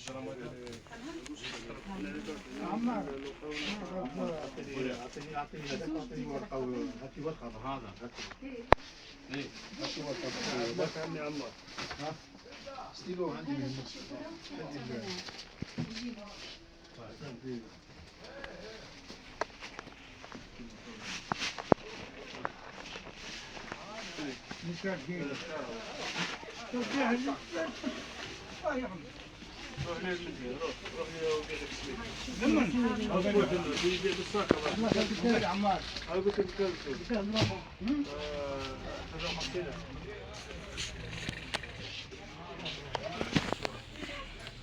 عمار اعطيني ورقه هاتي ورقه هذا هاتي ايه هاتي ورقه بس عمي عمار ها ستيلو عندي مش عارفين روح لي وبيعك سميت لمن اقول له يبيع بالساكه ما قلت يا عمار قلت لك هذا مصيره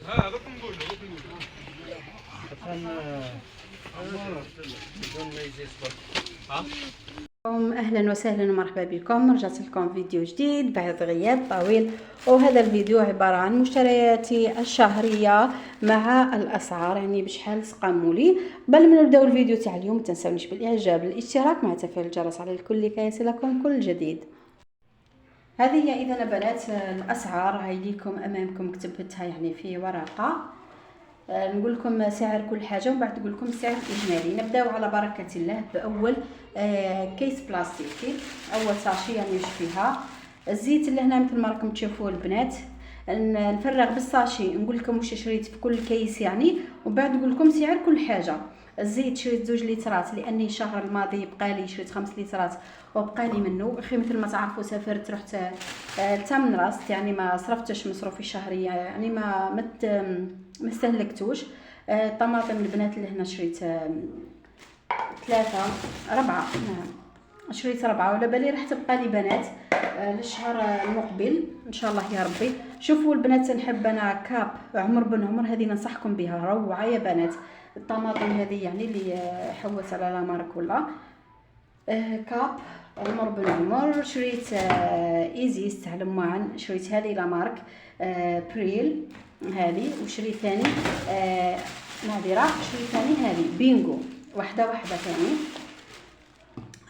ها هذا نقول له اهلا وسهلا ومرحبا بكم. رجعت لكم فيديو جديد بعد غياب طويل، وهذا الفيديو عباره عن مشترياتي الشهريه مع الاسعار، يعني بشحال تقاموا لي. قبل ما نبداو الفيديو تاع اليوم ما تنساونيش بالاعجاب، الاشتراك مع تفعيل الجرس على الكل كي يصلكم كل جديد. هذه هي اذا بنات الاسعار، هاي ليكم امامكم كتبتها يعني في ورقه. نقول لكم سعر كل حاجه ومن بعد نقول لكم السعر الاجمالي. نبداو على بركه الله باول كيس بلاستيكي، اول ساشي يعني فيها الزيت اللي هنا مثل ما راكم تشوفوا البنات. نفرغ بالساشي نقول لكم واش شريت في كل كيس يعني، ومن بعد نقول لكم سعر كل حاجه. الزيت شريت 2 لترات لاني الشهر الماضي بقى لي، شريت 5 لترات وبقى لي منه. اخي مثل ما تعرفوا سافرت، رحت لتمن راست، يعني ما صرفتش مصروفي الشهريه، يعني ما استهلكتوش. الطماطم البنات اللي هنا شريت 4 نعم، شريت 4 ولا بالي راح تبقى لي بنات للشهر المقبل ان شاء الله يا ربي. شوفوا البنات، نحب انا كاب عمر بن عمر، هذه ننصحكم بها روعه يا بنات. الطماطم هذه يعني اللي حوت على لامارك ولا كاب عمر بن عمر. شريت ايزيس تاع لموعن، شريت هذه لامارك بريل هذه. وشريت ثاني نادرة، شريت ثاني هذه بينغو، واحدة ثاني.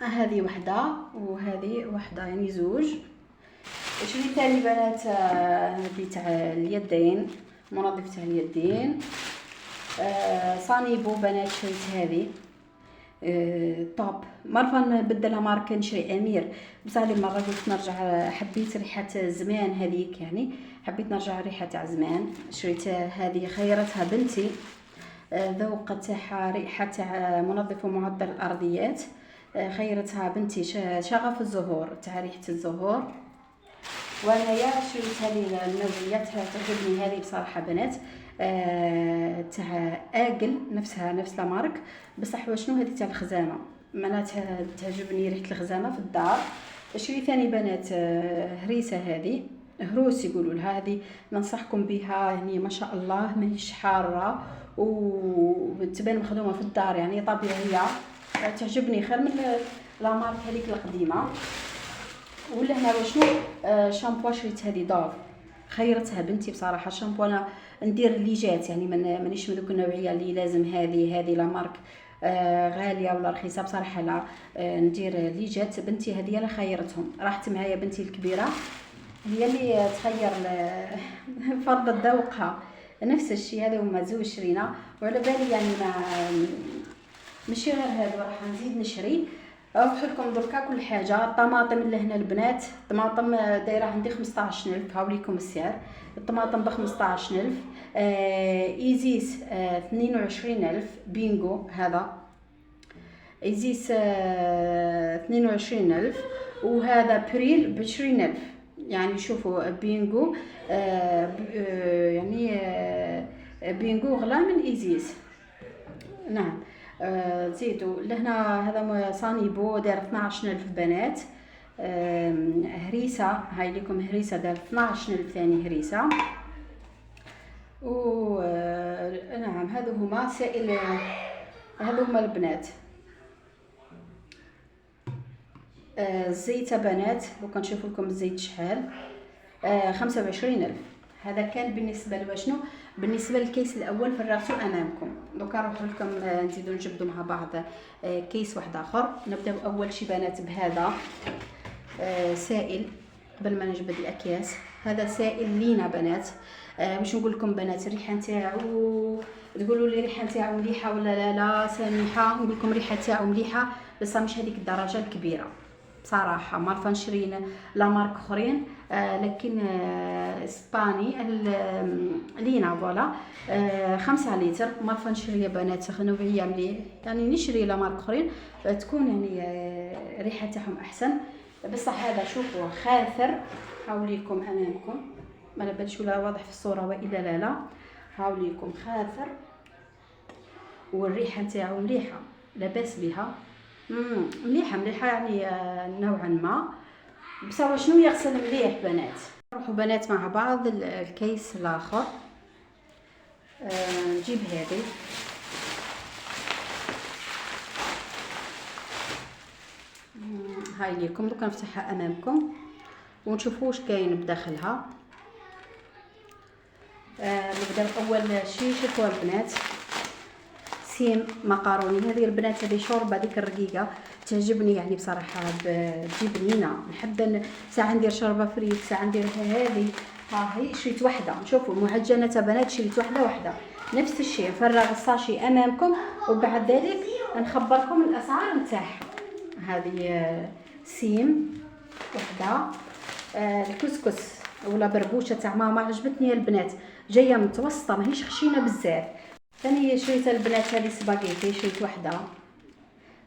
هذه واحدة وهذه واحدة يعني زوج. شريت ثاني بنات هذه تاع اليدين، منظف تاع اليدين. صانيبو بنات شريت هذه طاب. مرة نبدلها ماركة نشري امير، بصح هذه المرة قلت نرجع، حبيت ريحة زمان هذيك يعني، حبيت نرجع ريحة تاع زمان. شريت هذه خيرتها بنتي، ذوق تاعها ريحة تاع منظف ومعطر الارضيات، خيرتها بنتي شغف الزهور تاع ريحة الزهور. وانايا شريت هذه النوعيات تعجبني هذه بصراحة بنات، تاع اقل نفسها نفس لامارك، بصح وشنو هذه تاع الخزانه، معناتها تعجبني ريحه الخزانه في الدار. شريت ثاني بنات هريسه، هذه هروس يقولوا لها، هذه ننصحكم بها يعني ما شاء الله، ماهيش حاره وتبان مخدومه في الدار يعني طبيعيه، تعجبني خير من لامارك هذيك القديمه. ولا هنا وشنو شامبو، شريت هذه دوف، خيرتها بنتي بصراحه. شامبو انا ندير ليجات يعني، مانيش من ذوك النوعيه اللي لازم هذه لا مارك غاليه ولا رخيصه، بصراحه لا، ندير ليجات. بنتي هذه اللي خيرتهم، راحت معايا بنتي الكبيره هي اللي تخير فرضت ذوقها نفس الشيء. هذا هما زوج شرينا، وعلى بالي يعني ما ماشي غير هذا، راح نزيد نشري. نروح لكم دركا كل حاجه. الطماطم اللي هنا البنات، الطماطم دايره عندي 15000، هاوليكم السعر. الطماطم ب 15000. ايزيس 22000 بينغو، هذا ايزيس 22000. وهذا بريل ب20000. يعني شوفوا بينغو يعني بينغو غلا من ايزيس نعم. زيدوا لهنا هذا صانيبو دار 12000 بنات. هريسه، هاي لكم هريسه دار 12000 ثاني هريسه. و نعم هذو هما سائل، هذو هما البنات. الزيت بنات لو كنشوف لكم الزيت شحال، 25000. هذا كان بالنسبه لوشنو، بالنسبه للكيس الاول فرغته امامكم. دوكا نروح لكم نزيدو نجبدوا مع بعض كيس واحد اخر. نبداو اول شي بنات بهذا سائل قبل ما نجبد الاكياس. هذا سائل لينا بنات، باش نقول لكم بنات الريحه نتاعو تقولوا لي الريحه نتاعو مليحه ولا لا سميحه. نقول لكم الريحه نتاعو مليحه بس مش هذيك الدرجه الكبيره بصراحه. ما عرفه نشري لا مارك اخرين لكن اسباني لينا فوالا 5 لتر. ما عرفه نشري يا بنات نوعيه مليح يعني نشري لا مارك اخرين تكون يعني الريحه تاعهم احسن. بصح هذا شوفوا خاثر. حاولي لكم امامكم ما نبانش ولا واضح في الصوره والا لا. حاولي لكم خاثر والريحه نتاعو مليحه لاباس بها. مليحه يعني نوعا ما. بصح شنو يغسل مليح بنات. نروحوا بنات مع بعض الكيس الاخر. نجيب هذه هاي ليكم دوك نفتحها امامكم ونشوفوا واش كاين بداخلها. نبدا اول شيء. شوفوا البنات سيم مقاروني. هذه البنات هذه شوربه ديك الرقيقه تعجبني يعني بصراحه تجيب بنينه. نحب ساعه ندير شوربه فريت ساعه ندير هذه. ها هي شريت وحده. شوفوا معجنه بنات شريت وحده نفس الشيء. نفرغ الساشي امامكم وبعد ذلك نخبركم الاسعار نتاعها. هذه سيم وحده. الكسكس ولا بربوشه تاع ماما عجبتني البنات جايه متوسطه ماهيش خشينه بزاف. ثاني شريت البنات هذه سباغيتي شريت وحده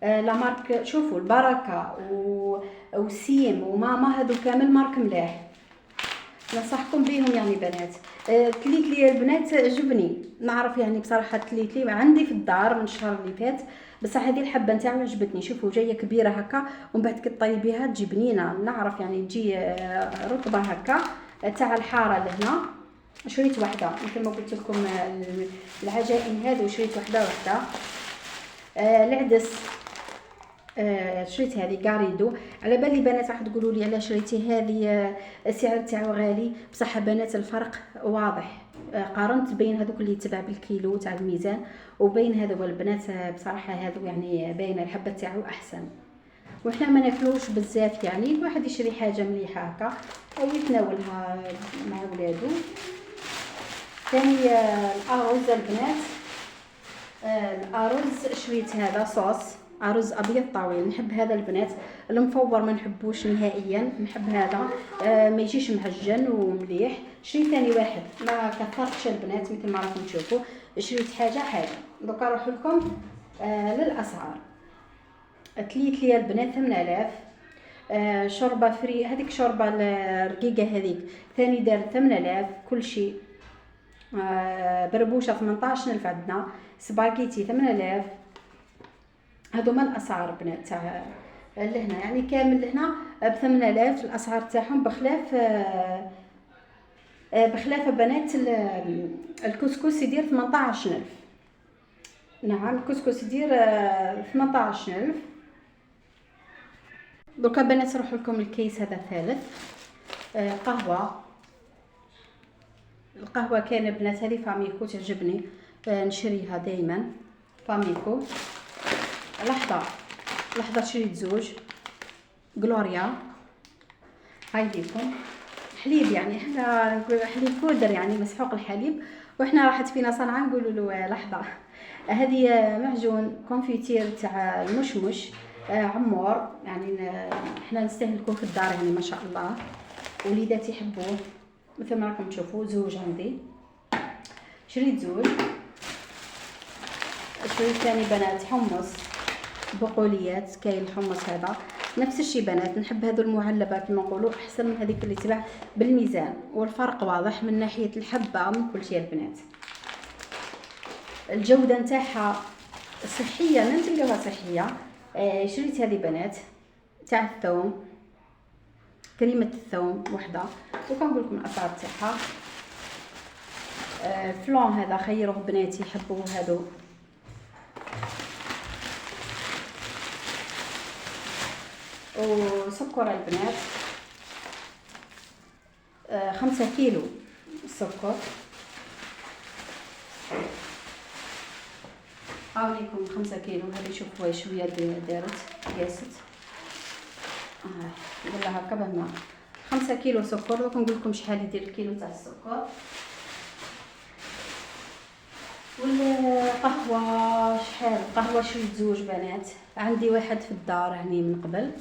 لا مارك. شوفوا البركه وسيم وماما هذو كامل مارك ملاح ننصحكم بيهم يعني بنات. تليت لي البنات عجبني. نعرف يعني بصراحه تليت لي عندي في الدار من الشهر اللي فات بصح هذه الحبه نتاعو عجبتني. شوفوا جايه كبيره هكا ومن بعد كي طيبيها تجي بنينه. نعرف يعني تجي رطبه هكا تاع الحاره لهنا. شريت وحده مثل ما قلت لكم العجائن هذو شريت وحده. العدس شريت هذه قاريدو. على بالي بنات راح تقولوا لي علاش شريتي هذه السعر تاعو غالي. بصح بنات الفرق واضح. قارنت بين هذوك اللي تباع بالكيلو تاع الميزان وبين هذو البنات بصراحه هذو يعني باين الحبه تاعو احسن. وحنا ما ناكلوش بزاف يعني الواحد يشري حاجه مليحه هكا او يتناولها مع ولادو. ثاني الارز البنات. الارز شريت هذا صوص ارز ابيض طويل. نحب هذا البنات. المفور ما نحبوش نهائيا. نحب هذا ما يجيش معجن ومليح. شريت ثاني واحد ما كثرتش البنات مثل ما راكم تشوفوا. شريت حاجه دوكا نروح لكم للاسعار. تليت لي البنات 8000. شوربه فري هذيك شوربه الرقيقه هذيك ثاني دار 8000 كل شيء. بربوشه 18000 عندنا. سباغيتي 8000. هذوما الاسعار بنات تاع لهنا يعني كامل لهنا ب 8000 الاسعار تاعهم بخلاف بنات الكسكس يدير 18000. نعم الكسكس يدير 18000. دوكا بنات نروح لكم الكيس هذا الثالث. قهوه. القهوه كاينه بنات هذه فاميكو تعجبني نشريها دائما فاميكو. لحظه شريت زوج غلوريا. هاي ليكم حليب يعني احنا نقول حليب بودر يعني مسحوق الحليب وإحنا راحت فينا صنعاء نقولوا له لحظة. هذه معجون كونفيتير تاع المشمش عمور يعني احنا نستهلكوه في الدار يعني ما شاء الله وليداتي يحبوه مثل ما راكم تشوفوا. زوج عندي شريت زوج. شريت ثاني بنات حمص بقوليات. كاين الحمص هذا نفس الشيء بنات. نحب هذو المعلبات كما نقولوا احسن من هذيك اللي تباع بالميزان والفرق واضح من ناحيه الحبه من كل شيء البنات. الجوده نتاعها صحيه نلقاوها صحيه. شريت هذه بنات تاع الثوم كريمه الثوم وحده وكنقول لكم الاسعار تاعها. فلون هذا خيروه بناتي يحبوه هذو. وسكر البنات 5 كيلو السكر. هاوليكم 5 كيلو. هذه شوفوا شويه دارت قياست نقول لها هكا بهنا 5 كيلو سكر. دوك نقول لكم شحال يدير الكيلو تاع السكر. والقهوه شحال قهوه شريت زوج بنات، عندي واحد في الدار يعني من قبل.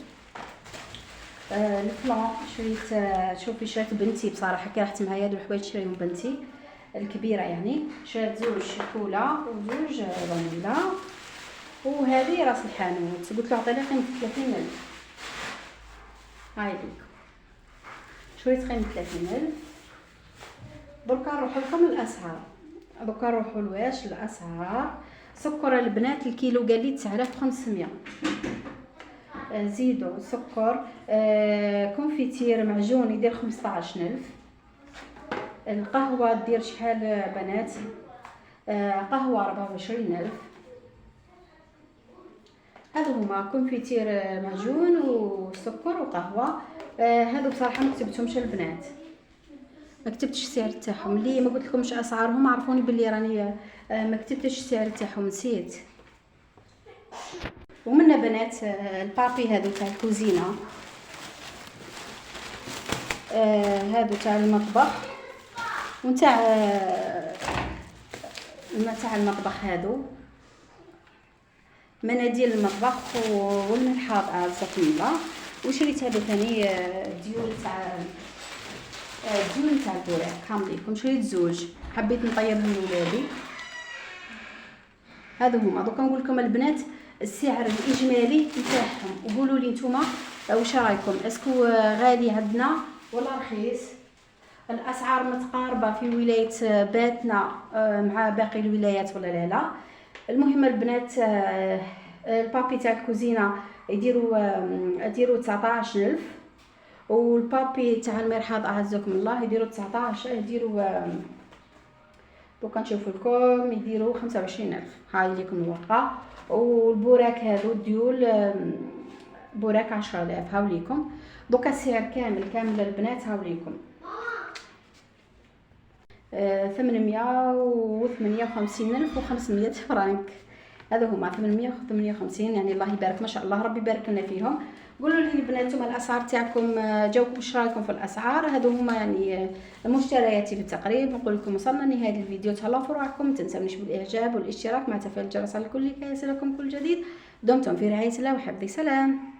الفلان شريت، شوفي شريت بنتي بصراحه كي راحت معايا هادو الحوايج شريهم بنتي الكبيره يعني. شريت زوج كولا وزوج فانيلا. وهذه راس الحانوت قلت له عطيني قيمه 30,000. هاي ليك شريت قيمه 30,000. دركا نروحو لكم الاسعار، دركا نروحو لواش الاسعار. سكر البنات الكيلو قال لي 9500. زيدوا سكر. كونفيتير معجون يدير 15,000. القهوه دير شحال بنات؟ قهوه 24,000. هذو هما كونفيتير معجون وسكر وقهوه. هادو بصراحه ما كتبتهمش البنات، ما كتبتش السعر تاعهم. اللي ما قلت لكمش اسعارهم عرفوني باللي راني ما كتبتش السعر تاعهم، نسيت. ومن بنات البابي هادو تاع الكوزينه، هادو تاع المطبخ ونتاع تاع المطبخ. هادو مناديل المطبخ والملحاض عزكم الله. وشريت هادو ثاني ديول تاع البوراق كامليكم. شريت زوج حبيت نطيبهم لولادي. هادو هما. دوكا نقول لكم البنات السعر الاجمالي نتاعهم وقولوا لي نتوما واش رايكم، اسكو غالي عندنا ولا رخيص. الاسعار متقاربه في ولايه باتنا مع باقي الولايات ولا لا. المهم البنات البابي تاع الكوزينه يديروا 19,000، والبابي تاع المرحاض اعزكم الله يديروا 19، يديروا دوكا نشوف لكم يديروا 25,000. هاي ليكم الورقه. والبوراك هادو ديول بوراك 10,000. هاو ليكم دوكا السعر كامل البنات. هاو ليكم 858,500 فرنك. هذا هما 858 يعني الله يبارك ما شاء الله ربي يبارك لنا فيهم. قولوا لي البنات نتوما الاسعار تاعكم جاوكم واش رايكم في الاسعار. هادو هما يعني مشترياتي بالتقريب. نقول لكم وصلنا لنهايه الفيديو، تهلاو في روحكم، ما تنساونيش بالاعجاب والاشتراك مع تفعيل الجرس على الكل لكي يصلكم كل جديد. دمتم في رعايه الله وحفظه. سلام.